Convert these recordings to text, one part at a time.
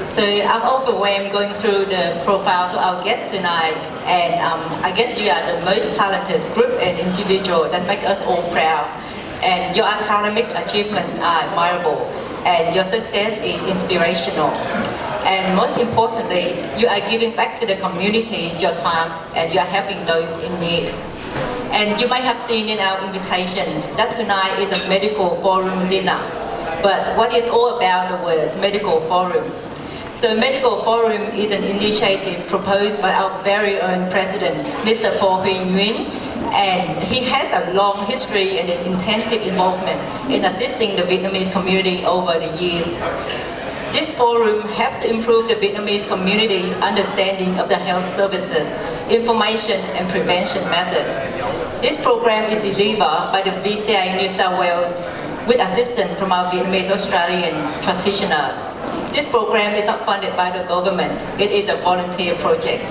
So I'm overwhelmed going through the profiles of our guests tonight, and I guess you are the most talented group and individual that make us all proud. And your academic achievements are admirable, and your success is inspirational. And most importantly, you are giving back to the communities your time, and you are helping those in need. And you might have seen in our invitation that tonight is a medical forum dinner. But what is all about the words medical forum? So Medical Forum is an initiative proposed by our very own president, Mr. Nguyen, and he has a long history and an intensive involvement in assisting the Vietnamese community over the years. This forum helps to improve the Vietnamese community understanding of the health services, information and prevention method. This program is delivered by the VCA New South Wales with assistance from our Vietnamese Australian practitioners. This program is not funded by the government, it is a volunteer project.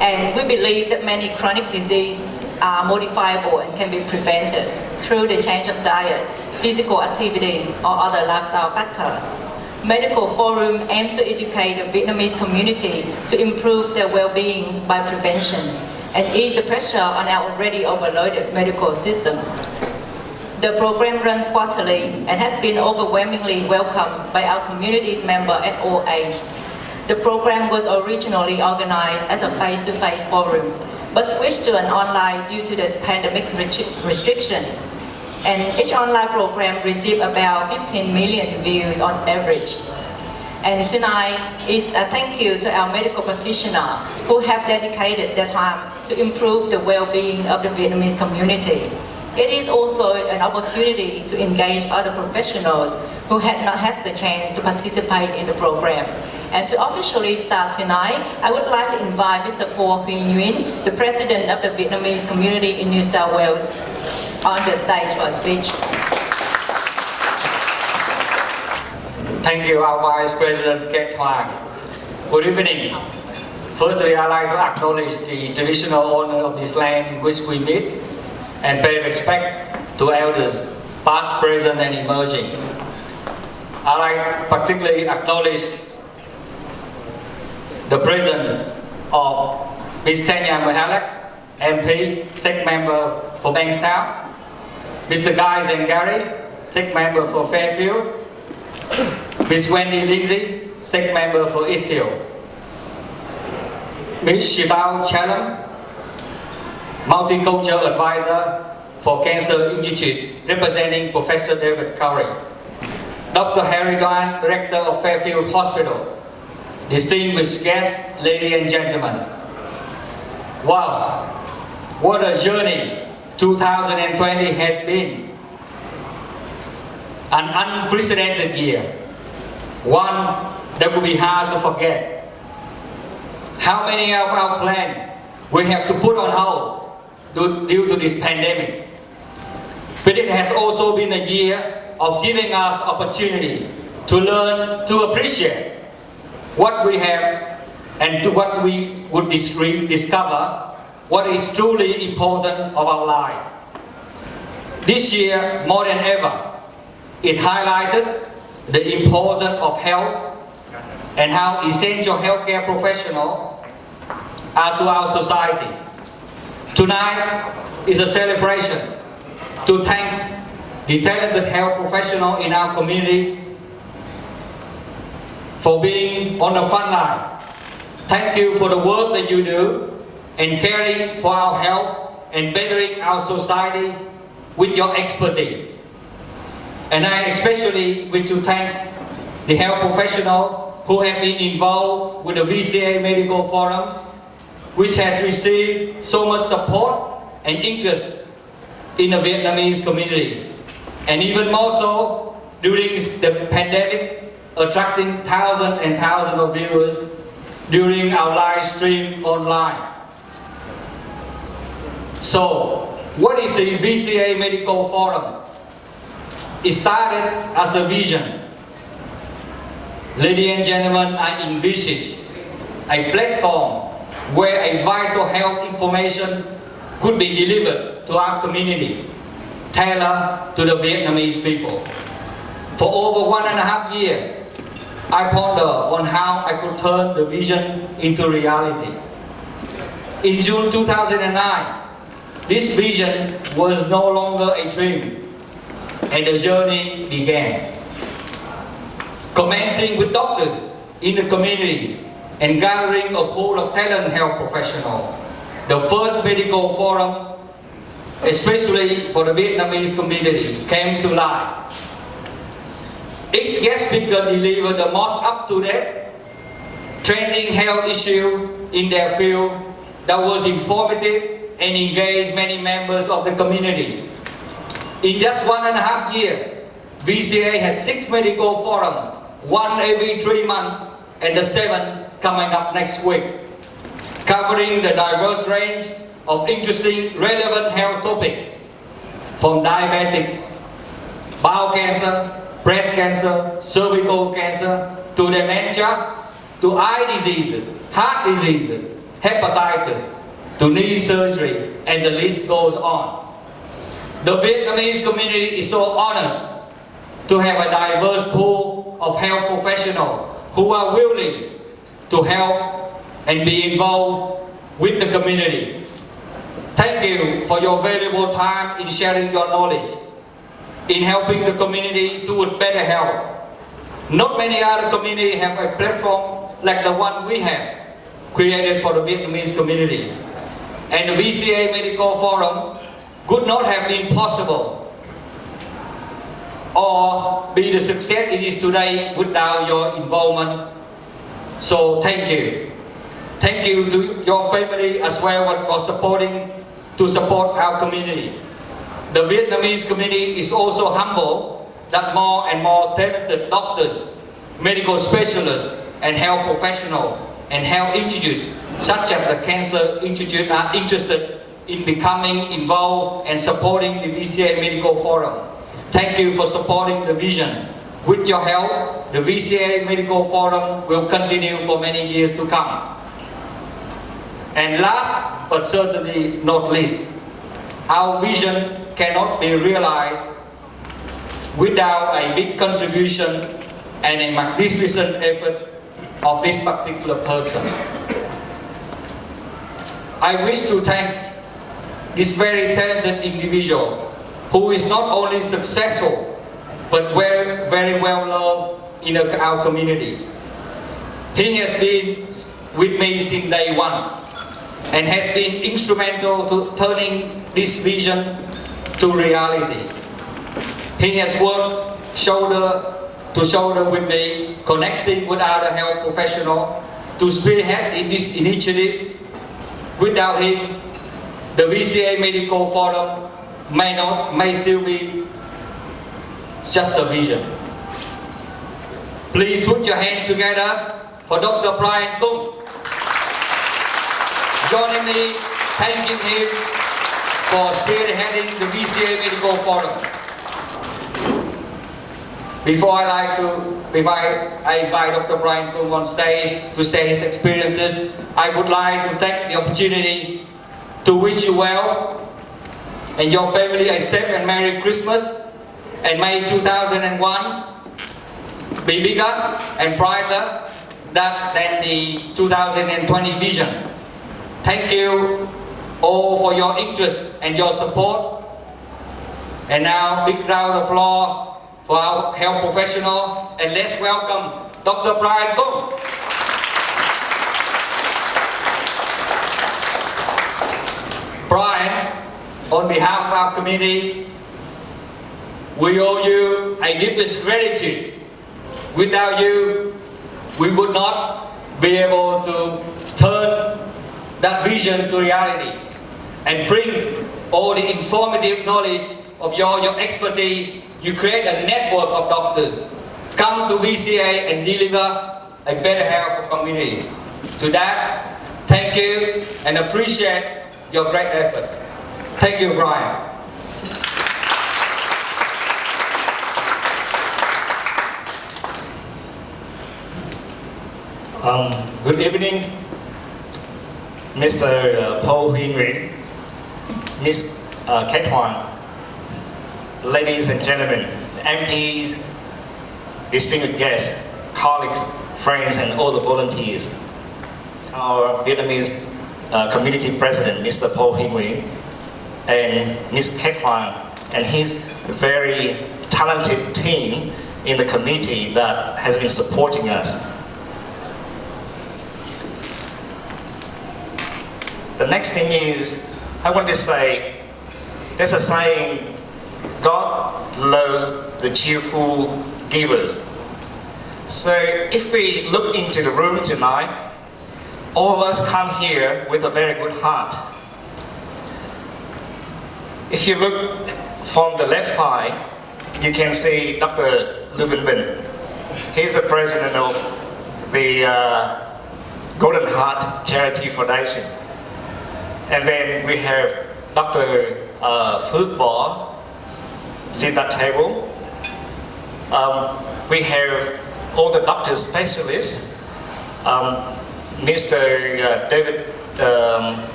And we believe that many chronic diseases are modifiable and can be prevented through the change of diet, physical activities, or other lifestyle factors. Medical Forum aims to educate the Vietnamese community to improve their well-being by prevention and ease the pressure on our already overloaded medical system. The program runs quarterly and has been overwhelmingly welcomed by our community's members at all ages. The program was originally organized as a face-to-face forum, but switched to an online due to the pandemic restriction. And each online program received about 15 million views on average. And tonight is a thank you to our medical practitioners who have dedicated their time to improve the well-being of the Vietnamese community. It is also an opportunity to engage other professionals who had not had the chance to participate in the program. And to officially start tonight, I would like to invite Mr. Nguyen, the President of the Vietnamese community in New South Wales, on the stage for a speech. Thank you, our Vice President Ket Hoang. Good evening. Firstly, I'd like to acknowledge the traditional owner of this land in which we meet and pay respect to elders, past, present, and emerging. I'd like particularly acknowledge the presence of Ms. Tanya Mahalak, MP, Tech Member for Bankstown, Mr. Guy Zengari, Tech Member for Fairfield, Ms. Wendy Lindsay, Tech Member for East Hill, Ms. Shitao Chalam, Multicultural Advisor for Cancer Institute, representing Professor David Curry, Dr. Harry Duan, Director of Fairfield Hospital, distinguished guests, ladies and gentlemen. Wow, what a journey 2020 has been. An unprecedented year, one that will be hard to forget. How many of our plans we have to put on hold due to this pandemic? But it has also been a year of giving us opportunity to learn, to appreciate what we have and to what we would discover what is truly important of our life. This year, more than ever, it highlighted the importance of health and how essential healthcare professionals are to our society. Tonight is a celebration to thank the talented health professionals in our community for being on the front line. Thank you for the work that you do in caring for our health and bettering our society with your expertise. And I especially wish to thank the health professionals who have been involved with the VCA Medical Forums, which has received so much support and interest in the Vietnamese community. And even more so during the pandemic, attracting thousands and thousands of viewers during our live stream online. So, what is the VCA Medical Forum? It started as a vision. Ladies and gentlemen, I envisage a platform where a vital health information could be delivered to our community, tailored to the Vietnamese people. For over 1.5 years, I ponder on how I could turn the vision into reality. In June 2009, this vision was no longer a dream, and the journey began. Commencing with doctors in the community and gathering a pool of talent health professionals, the first medical forum, especially for the Vietnamese community, came to life. Each guest speaker delivered the most up-to-date, trending health issue in their field that was informative and engaged many members of the community. In just 1.5 years, VCA has 6 medical forums, one every 3 months, and the 7th coming up next week, covering the diverse range of interesting, relevant health topics, from diabetics, bowel cancer, breast cancer, cervical cancer, to dementia, to eye diseases, heart diseases, hepatitis, to knee surgery, and the list goes on. The Vietnamese community is so honored to have a diverse pool of health professionals who are willing to help and be involved with the community. Thank you for your valuable time in sharing your knowledge, in helping the community toward better health. Not many other communities have a platform like the one we have created for the Vietnamese community. And the VCA Medical Forum could not have been possible or be the success it is today without your involvement. So thank you. Thank you to your family as well for support our community. The Vietnamese community is also humble that more and more talented doctors, medical specialists, and health professionals and health institutes such as the Cancer Institute are interested in becoming involved and supporting the VCA Medical Forum. Thank you for supporting the vision. With your help, the VCA Medical Forum will continue for many years to come. And last but certainly not least, our vision cannot be realized without a big contribution and a magnificent effort of this particular person. I wish to thank this very talented individual who is not only successful but very well loved in our community. He has been with me since day one and has been instrumental to turning this vision to reality. He has worked shoulder to shoulder with me, connecting with other health professionals to spearhead this initiative. Without him, the VCA Medical Forum may still be just a vision. Please put your hands together for Dr. Brian Cung. Joining me, thanking him for spearheading the VCA Medical Forum. Before I invite Dr. Brian Cung on stage to share his experiences, I would like to take the opportunity to wish you well and your family a safe and Merry Christmas, and may 2001 be bigger and brighter than the 2020 vision. Thank you all for your interest and your support. And now, big round of applause for our health professional, and let's welcome Dr. Brian Cung. Brian, on behalf of our community, we owe you a deepest gratitude. Without you, we would not be able to turn that vision to reality and bring all the informative knowledge of your expertise. You create a network of doctors, come to VCA and deliver a better health for community. To that, thank you and appreciate your great effort. Thank you, Brian. Good evening, Mr. Paul Nguyen, Ms. Kat Huang, ladies and gentlemen, MPs, distinguished guests, colleagues, friends, and all the volunteers. Our Vietnamese community president, Mr. Nguyen, and Ms. Ket Hoang, and his very talented team in the committee that has been supporting us. The next thing is, I want to say, there's a saying, God loves the cheerful givers. So if we look into the room tonight, all of us come here with a very good heart. If you look from the left side, you can see Dr. Nguyen. He's the president of the Golden Heart Charity Foundation. And then we have Dr. Phước Võ, sit at that table. We have all the doctor specialists. Mr. David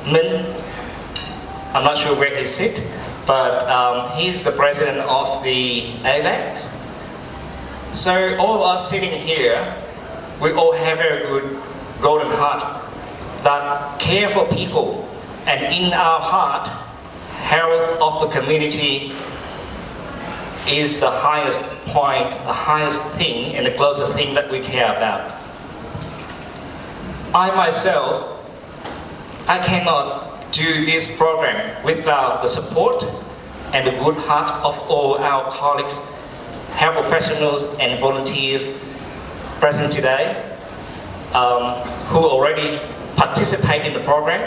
Minh, I'm not sure where he sits, but he's the president of the AVAX. So all of us sitting here, we all have very good golden heart that care for people, and in our heart, health of the community is the highest point, the highest thing, and the closest thing that we care about. I myself, I cannot do this program without the support and the good heart of all our colleagues, health professionals and volunteers present today, who already participate in the program,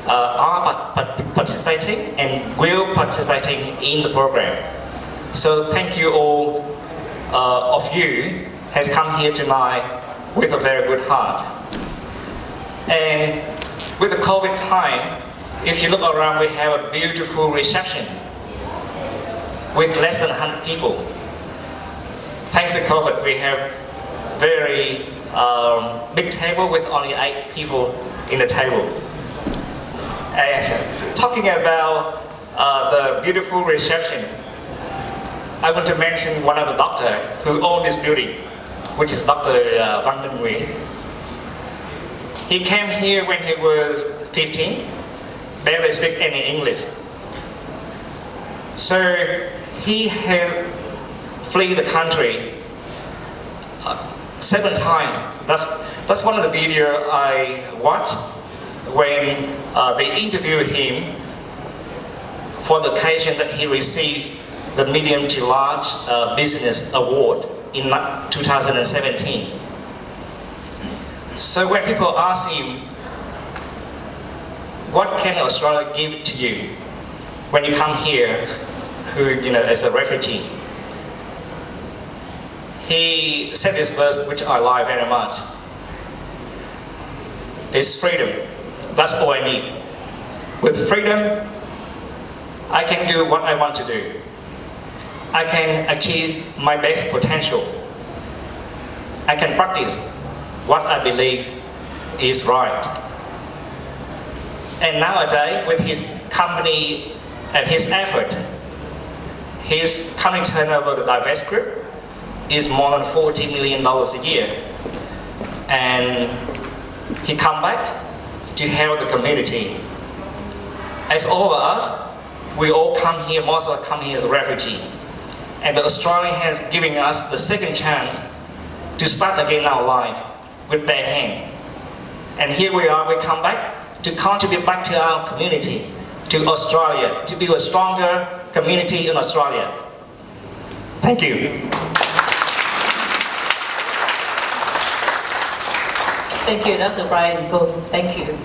are participating and will participating in the program. So thank you all of you has come here tonight with a very good heart. And with the COVID time, if you look around, we have a beautiful reception with less than 100 people. Thanks to COVID, we have very big table with only 8 people in the table. And talking about the beautiful reception, I want to mention one of the doctors who owns this building, which is Dr. Nguyen. He came here when he was 15, barely speak any English. So he had fled the country 7 times. That's one of the videos I watched when they interviewed him for the occasion that he received the Medium to Large Business Award in 2017. So when people ask him, what can Australia give to you when you come here, as a refugee? He said this verse, which I like very much. It's freedom. That's all I need. With freedom, I can do what I want to do. I can achieve my best potential. I can practice what I believe is right. And nowadays, with his company and his effort, his company turnover, the Diverse Group, is more than $40 million a year. And he come back to help the community. As all of us, we all come here, most of us come here as a refugee. And the Australian has given us the second chance to start again our life with bare hand. And here we are, we come back to contribute back to our community, to Australia, to build a stronger community in Australia. Thank you. Thank you, Dr. Brian Cung. Thank you.